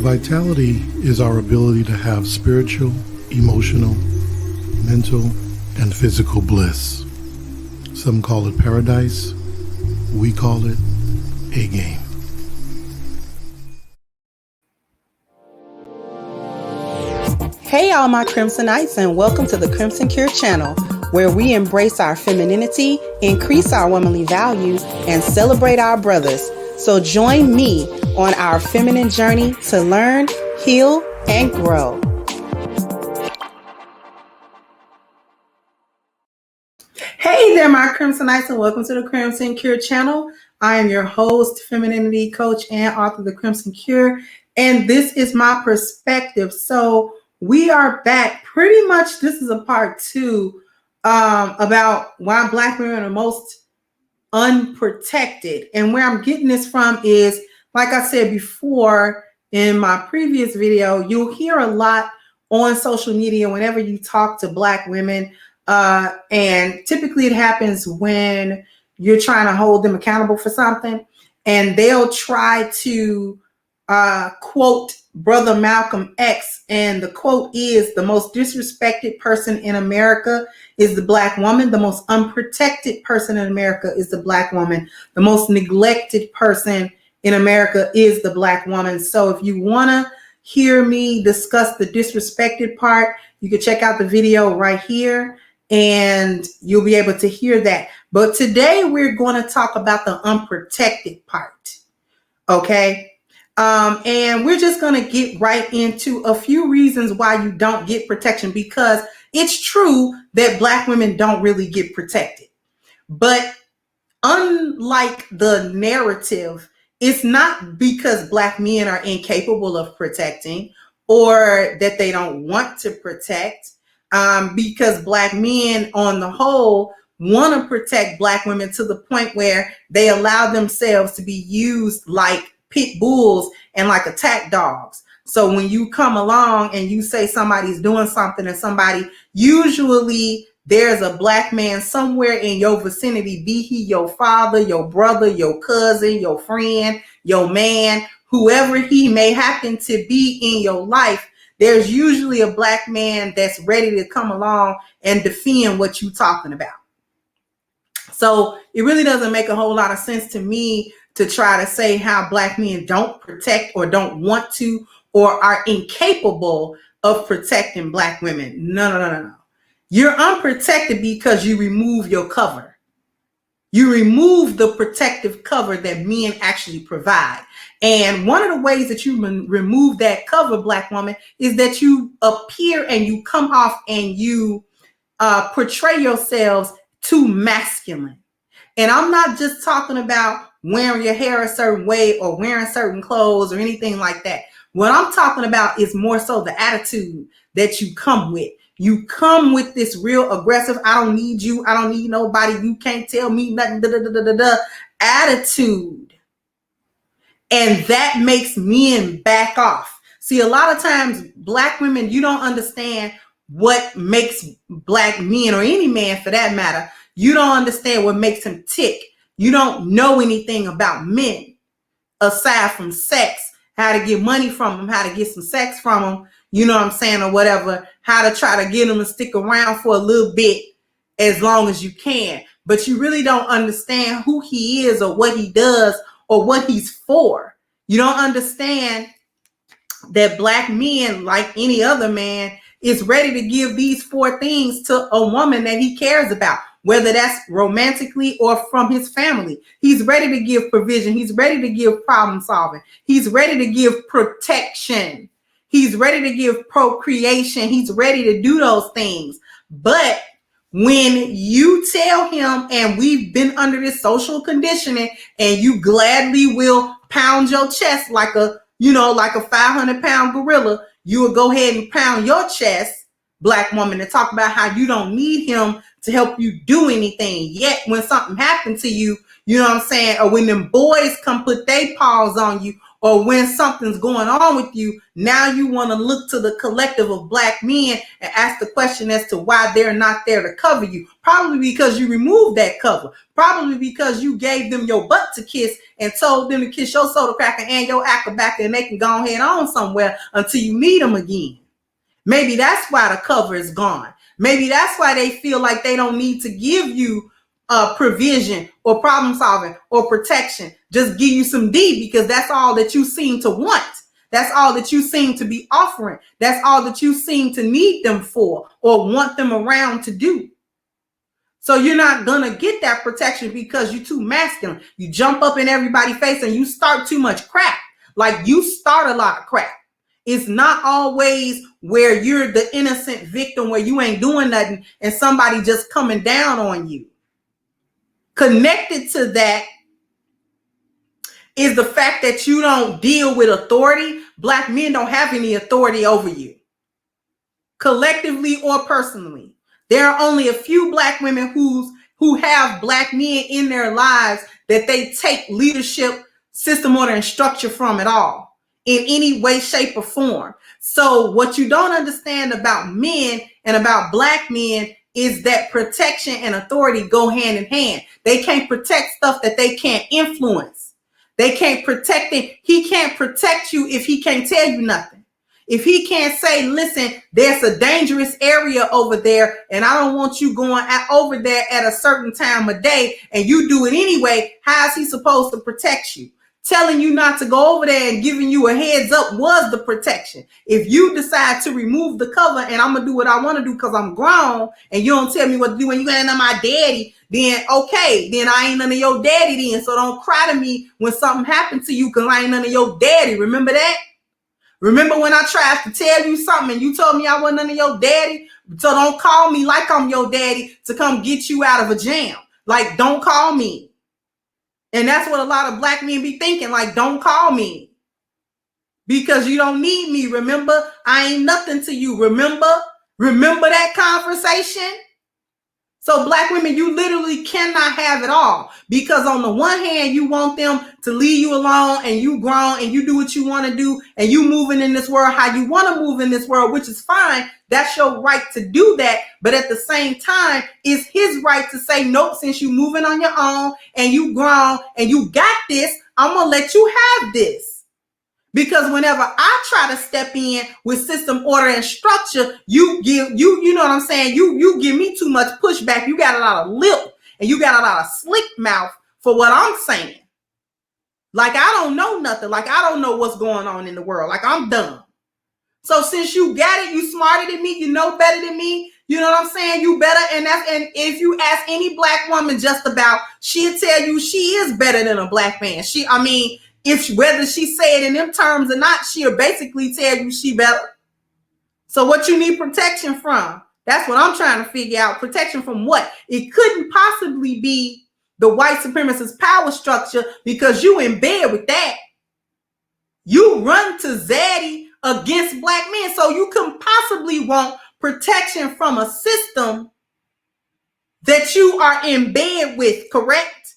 Vitality is our ability to have spiritual, emotional, mental, and physical bliss. Some call it paradise. We call it a game. Hey all my Crimsonites, and welcome to the Crimson Cure channel, where we embrace our femininity, increase our womanly value, and celebrate our brothers. So join me on our feminine journey to learn, heal, and grow. Hey there my Crimsonites, and welcome to the Crimson Cure channel. I am your host, femininity coach, and author of the Crimson Cure, and this is my perspective. So we are back. Pretty much this is a part two about why Black women are most unprotected. And where I'm getting this from is, like I said before in my previous video, you'll hear a lot on social media whenever you talk to Black women. And typically it happens when you're trying to hold them accountable for something, and they'll try to quote Brother Malcolm X, and the quote is, "The most disrespected person in America is the Black woman. The most unprotected person in America is the Black woman. The most neglected person in America is the Black woman." So if you want to hear me discuss the disrespected part, you can check out the video right here and you'll be able to hear that. But today we're going to talk about the unprotected part. Okay. And we're just going to get right into a few reasons why you don't get protection, because it's true that Black women don't really get protected. But unlike the narrative, it's not because Black men are incapable of protecting or that they don't want to protect, because Black men on the whole want to protect Black women to the point where they allow themselves to be used like pit bulls and like attack dogs. So when you come along and you say somebody's doing something, and somebody, usually there's a Black man somewhere in your vicinity, be he your father, your brother, your cousin, your friend, your man, whoever he may happen to be in your life, there's usually a Black man that's ready to come along and defend what you're talking about. So it really doesn't make a whole lot of sense to me to try to say how Black men don't protect or don't want to or are incapable of protecting Black women. No. You're unprotected because you remove your cover. You remove the protective cover that men actually provide. And one of the ways that you remove that cover, Black woman, is that you appear and you come off and you portray yourselves too masculine. And I'm not just talking about wearing your hair a certain way or wearing certain clothes or anything like that. What I'm talking about is more so the attitude that you come with. You come with this real aggressive, I don't need you, I don't need nobody, you can't tell me nothing, attitude. And that makes men back off. See, a lot of times Black women, you don't understand what makes Black men, or any man for that matter, you don't understand what makes him tick. You don't know anything about men aside from sex, how to get money from them, how to get some sex from them, you know what I'm saying, or whatever, how to try to get them to stick around for a little bit as long as you can. But you really don't understand who he is or what he does or what he's for. You don't understand that Black men, like any other man, is ready to give these 4 things to a woman that he cares about, whether that's romantically or from his family. He's ready to give provision. He's ready to give problem solving. He's ready to give protection. He's ready to give procreation. He's ready to do those things. But when you tell him, and we've been under this social conditioning, and you gladly will pound your chest like a 500-pound gorilla, you will go ahead and pound your chest, Black woman, and talk about how you don't need him to help you do anything. Yet when something happened to you, You know what I'm saying? Or when them boys come put their paws on you, or when something's going on with you, now you want to look to the collective of Black men and ask the question as to why they're not there to cover you. Probably because you removed that cover. Probably because you gave them your butt to kiss and told them to kiss your soda cracker and your acrobacker, and they can go ahead on somewhere until you meet them again. Maybe that's why the cover is gone. Maybe that's why they feel like they don't need to give you provision or problem solving or protection. Just give you some D, because that's all that you seem to want. That's all that you seem to be offering. That's all that you seem to need them for or want them around to do. So you're not going to get that protection because you're too masculine. You jump up in everybody's face and you start too much crap. Like, you start a lot of crap. It's not always where you're the innocent victim, where you ain't doing nothing and somebody just coming down on you. Connected to that is the fact that you don't deal with authority. Black men don't have any authority over you, collectively or personally. There are only a few Black women who have Black men in their lives that they take leadership, system, order, and structure from at all, in any way, shape, or form. So what you don't understand about men and about Black men is that protection and authority go hand in hand. They can't protect stuff that they can't influence. They can't protect it. He can't protect you if he can't tell you nothing. If he can't say, listen, there's a dangerous area over there, and I don't want you going over there at a certain time of day, and you do it anyway, how is he supposed to protect you? Telling you not to go over there and giving you a heads up was the protection. If you decide to remove the cover and I'm going to do what I want to do because I'm grown and you don't tell me what to do and you ain't none of my daddy, then okay, then I ain't none of your daddy then. So don't cry to me when something happened to you because I ain't none of your daddy. Remember that? Remember when I tried to tell you something and you told me I wasn't none of your daddy? So don't call me like I'm your daddy to come get you out of a jam. Like, don't call me. And that's what a lot of Black men be thinking, like, don't call me because you don't need me. Remember, I ain't nothing to you. Remember that conversation? So Black women, you literally cannot have it all, because on the one hand, you want them to leave you alone and you grown and you do what you want to do and you moving in this world how you want to move in this world, which is fine. That's your right to do that. But at the same time, it's his right to say, nope, since you moving on your own and you grown and you got this, I'm going to let you have this. Because whenever I try to step in with system, order, and structure, you know what I'm saying? You give me too much pushback. You got a lot of lip and you got a lot of slick mouth for what I'm saying. Like, I don't know nothing. Like, I don't know what's going on in the world. Like, I'm dumb. So since you got it, you smarter than me, you know better than me. You know what I'm saying? You better. And if you ask any Black woman just about, she'll tell you she is better than a Black man. If whether she say it in them terms or not, she'll basically tell you she better. So what you need protection from? That's what I'm trying to figure out. Protection from what? It couldn't possibly be the white supremacist power structure, because you in bed with that. You run to Zaddy against Black men. So you can possibly want protection from a system that you are in bed with, correct?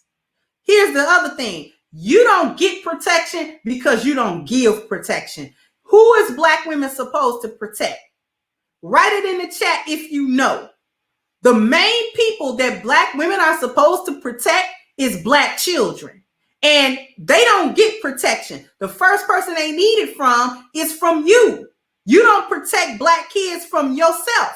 Here's the other thing. You don't get protection because you don't give protection. Who is Black women supposed to protect? Write it in the chat if you know. The main people that Black women are supposed to protect is Black children. And they don't get protection. The first person they need it from is from you. You don't protect Black kids from yourself.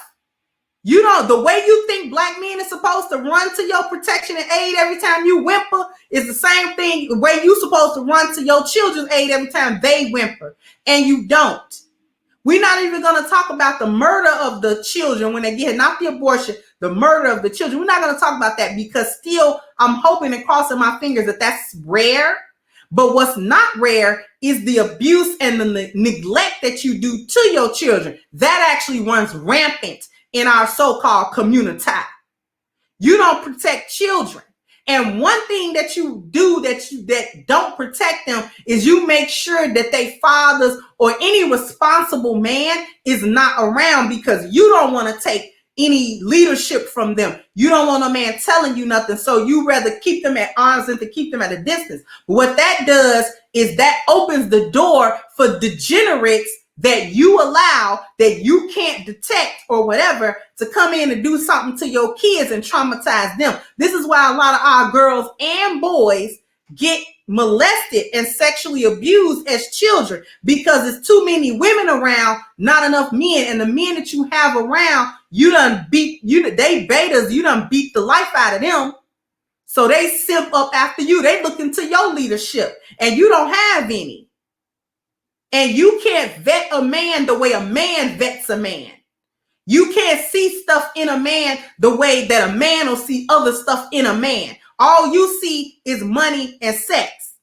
You don't. The way you think Black men are supposed to run to your protection and aid every time you whimper is the same thing. The way you're supposed to run to your children's aid every time they whimper, and you don't. We're not even going to talk about the murder of the children when they get, not the abortion, the murder of the children. We're not going to talk about that, because still I'm hoping and crossing my fingers that that's rare. But what's not rare is the abuse and the neglect that you do to your children. That actually runs rampant in our so-called community. You don't protect children. And one thing that you do that don't protect them is you make sure that they fathers or any responsible man is not around, because you don't want to take any leadership from them. You don't want a man telling you nothing, so you rather keep them at arm's length and keep them at a distance. But what that does is that opens the door for degenerates that you allow, that you can't detect or whatever, to come in and do something to your kids and traumatize them. This is why a lot of our girls and boys get molested and sexually abused as children, because there's too many women around, not enough men, and the men that you have around, you done beat, they betas, you done beat the life out of them. So they simp up after you. They look into your leadership and you don't have any. And you can't vet a man the way a man vets a man. You can't see stuff in a man the way that a man will see other stuff in a man. All you see is money and sex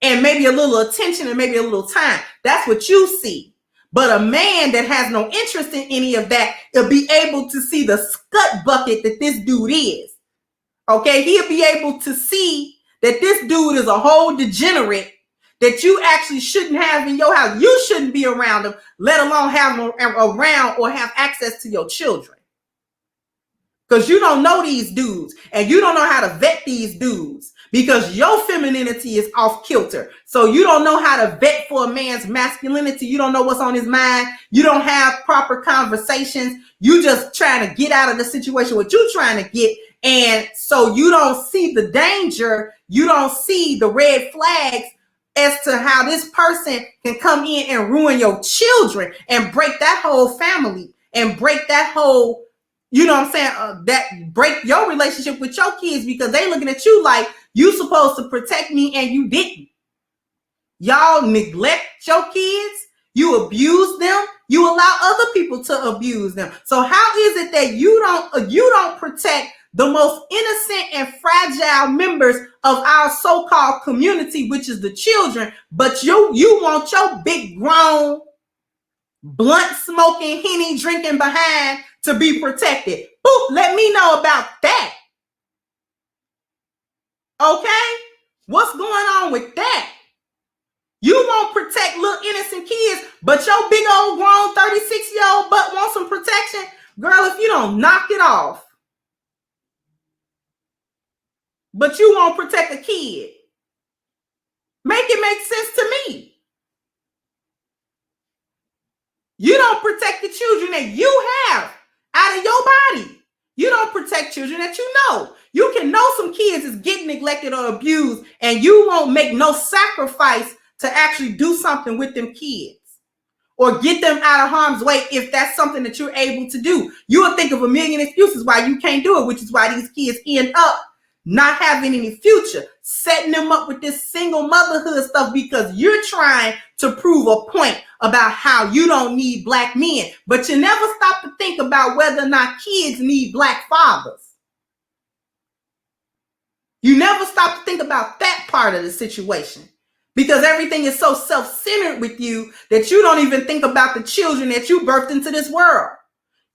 and maybe a little attention and maybe a little time. That's what you see. But a man that has no interest in any of that will be able to see the scut bucket that this dude is. Okay, he'll be able to see that this dude is a whole degenerate that you actually shouldn't have in your house. You shouldn't be around him, let alone have him around or have access to your children. Because you don't know these dudes and you don't know how to vet these dudes because your femininity is off kilter. So you don't know how to vet for a man's masculinity. You don't know what's on his mind. You don't have proper conversations. You just trying to get out of the situation, what you're trying to get. And so you don't see the danger. You don't see the red flags as to how this person can come in and ruin your children and break that whole family and break that whole, you know what I'm saying, that break your relationship with your kids because they looking at you like you supposed to protect me and you didn't. Y'all neglect your kids. You abuse them. You allow other people to abuse them. So how is it that you don't protect the most innocent and fragile members of our so-called community, which is the children, but you want your big grown, blunt smoking, Henny drinking behind to be protected? Boop, let me know about that. Okay? What's going on with that? You won't protect little innocent kids, but your big old grown 36-year-old butt wants some protection? Girl, if you don't knock it off, but you won't protect a kid, make it make sense to me. You don't protect the children that you have out of your body. You don't protect children that you know. You can know some kids is getting neglected or abused, and you won't make no sacrifice to actually do something with them kids or get them out of harm's way if that's something that you're able to do. You will think of a million excuses why you can't do it, which is why these kids end up not having any future, setting them up with this single motherhood stuff because you're trying to prove a point about how you don't need black men, but you never stop to think about whether or not kids need black fathers. You never stop to think about that part of the situation because everything is so self-centered with you that you don't even think about the children that you birthed into this world.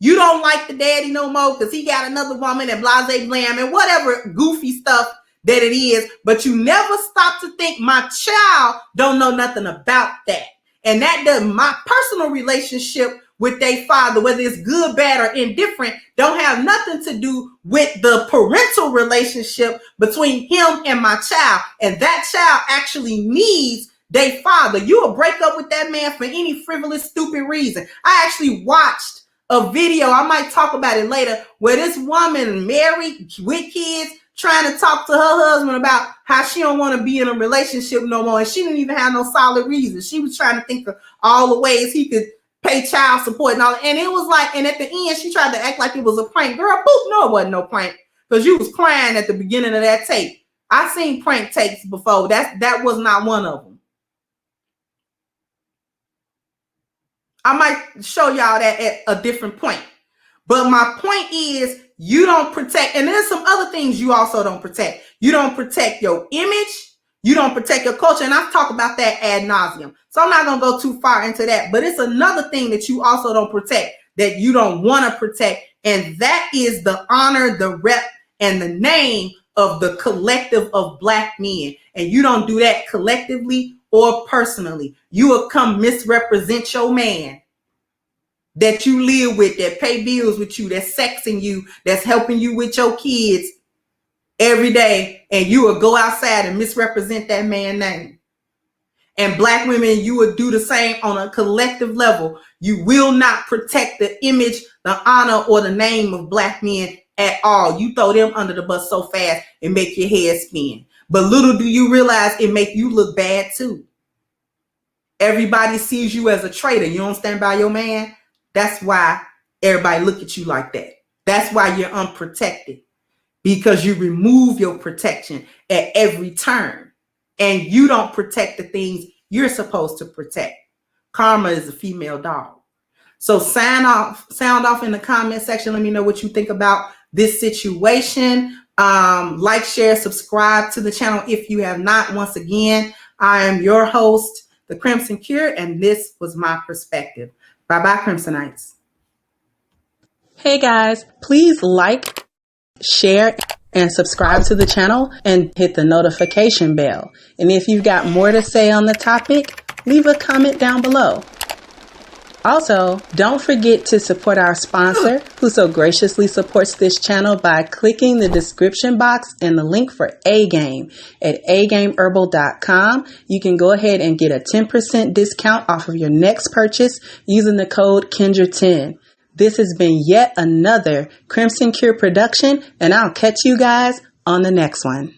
You don't like the daddy no more because he got another woman and blase blam and whatever goofy stuff that it is. But you never stop to think my child don't know nothing about that. And that does my personal relationship with their father, whether it's good, bad, or indifferent, don't have nothing to do with the parental relationship between him and my child. And that child actually needs their father. You will break up with that man for any frivolous, stupid reason. I actually watched a video, I might talk about it later, where this woman married with kids trying to talk to her husband about how she don't want to be in a relationship no more. And she didn't even have no solid reason. She was trying to think of all the ways he could pay child support and all. And it was like, and at the end, she tried to act like it was a prank. Girl, boop, no, it wasn't no prank. Because you was crying at the beginning of that tape. I seen prank tapes before. That was not one of them. I might show y'all that at a different point. But my point is, you don't protect, and there's some other things you also don't protect. You don't protect your image. You don't protect your culture. And I've talked about that ad nauseum. So I'm not going to go too far into that. But it's another thing that you also don't protect, that you don't want to protect. And that is the honor, the rep, and the name of the collective of black men. And you don't do that collectively or personally. You will come misrepresent your man that you live with, that pay bills with you, that's sexing you, that's helping you with your kids every day, and you will go outside and misrepresent that man's name. And Black women, you will do the same on a collective level. You will not protect the image, the honor, or the name of Black men at all. You throw them under the bus so fast it make your head spin. But little do you realize it make you look bad too. Everybody sees you as a traitor. You don't stand by your man. That's why everybody look at you like that. That's why you're unprotected, because you remove your protection at every turn, and you don't protect the things you're supposed to protect. Karma is a female dog. So sound off in the comment section. Let me know what you think about this situation. Like, share, subscribe to the channel if you have not. Once again, I am your host, The Crimson Cure, and this was my perspective. Bye-bye, Crimsonites. Hey guys, please like, share, and subscribe to the channel and hit the notification bell. And if you've got more to say on the topic, leave a comment down below. Also, don't forget to support our sponsor, who so graciously supports this channel by clicking the description box and the link for A-Game at agameherbal.com. You can go ahead and get a 10% discount off of your next purchase using the code Kendra10. This has been yet another Crimson Cure production, and I'll catch you guys on the next one.